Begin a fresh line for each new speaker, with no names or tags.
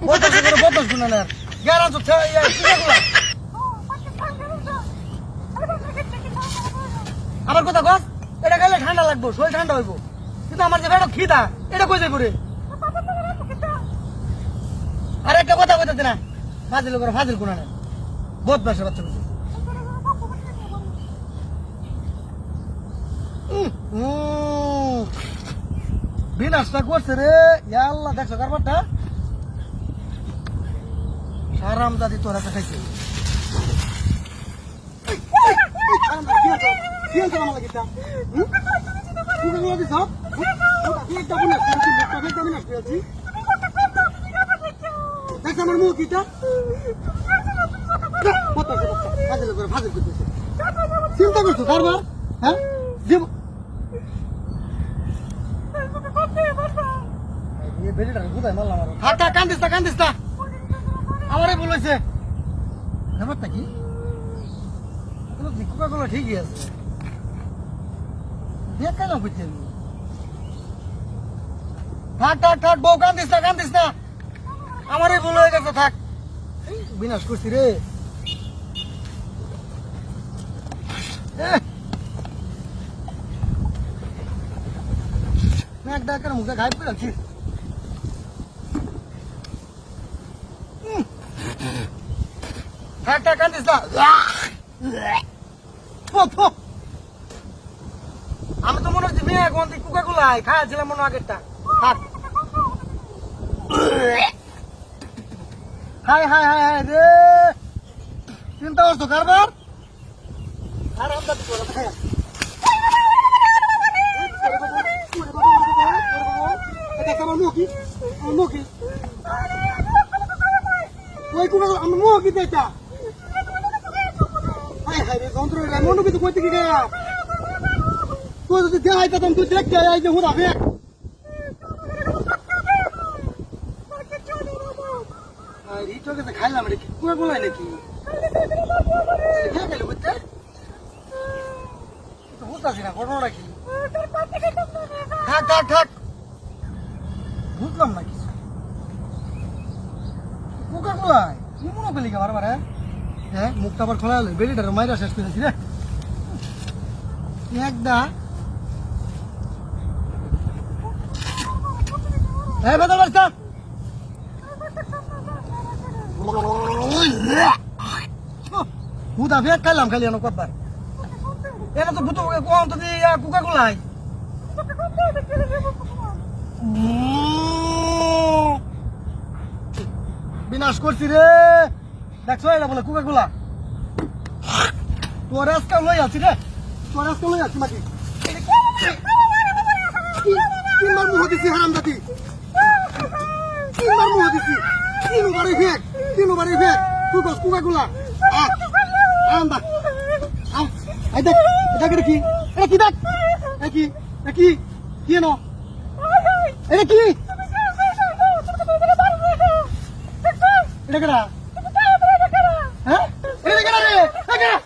বদমাশ করে বদমাশ গুনা না গ্যারান তো আমার কথা কস এটা গেলে ঠান্ডা লাগবো শরীর ঠান্ডা হইব কিন্তু আমার যে বেটা খিদা এটা কই যাই পরে আর একটা কথা কইতে না ফাজিল করে ফাজিল গুনা না বদমাশের বাচ্চা বিনাশটা করছে রে আল্লাহ দেখছো কারবারটা আরাম দাদি তোরা খাইছে আমার মুখ কিটা চিন্তা করছো কারবার হ্যাঁ কান্দিস না আমারে বলেছে ব্যাপারটা কি কোকাকোলা ঠিকই আছে দেখ কেন বুঝছেন থাক বউ কান্দিস না আমারে ভুল হয়ে গেছে থাক বিনাশ করছি রে এক ডাকের মুখে গাইব করে রাখছি থাক কান্দিস না আমি তো মনে হচ্ছে মেয়ে এখন কোকাকোলাই খাইছিলাম মনে আগেরটা থাক হাই রে চিন্তা করছো কারবার আর আমরা তো ওই কোন আমার মুখ কি দেখা হাই রে যন্ত্র মনে কিন্তু কইতে কি গেয়া তুই যদি দেখাইতাম তুই দেখতে আই যে হুদা ফেক রিটোকে খাইলাম রে কুয়া বলাই নাকি খেয়ে বুঝতে তো বুঝতেছি না ঘটনাটা কি থাক বুঝলাম না কিছু কোকা কোলাই কি মনে পেলি বারবার হ্যাঁ মুখটা আবার খোলা হলো বেরিটার মাইরা শেষ করেছি রে একদা হ্যাঁ বেদা বাস্তা হুদা ফেক খাইলাম খালি এনে কতবার এটা তো ভূত কোন তো কোকা কোলাই বিনাশ করছি রে দেখছো এটা বলে কোকা কোলা তোর আজকে লই আছি রে মাটি তিনবার মুখ দিছি হারাম দাদি তিনবারই ফেক তুই কস কোকা কোলা আন্দা এই দেখ এটা কি দেখ কি এনো এটা কি এটা কেডা হ্যাঁ এটা কেডা রে এটা কেডা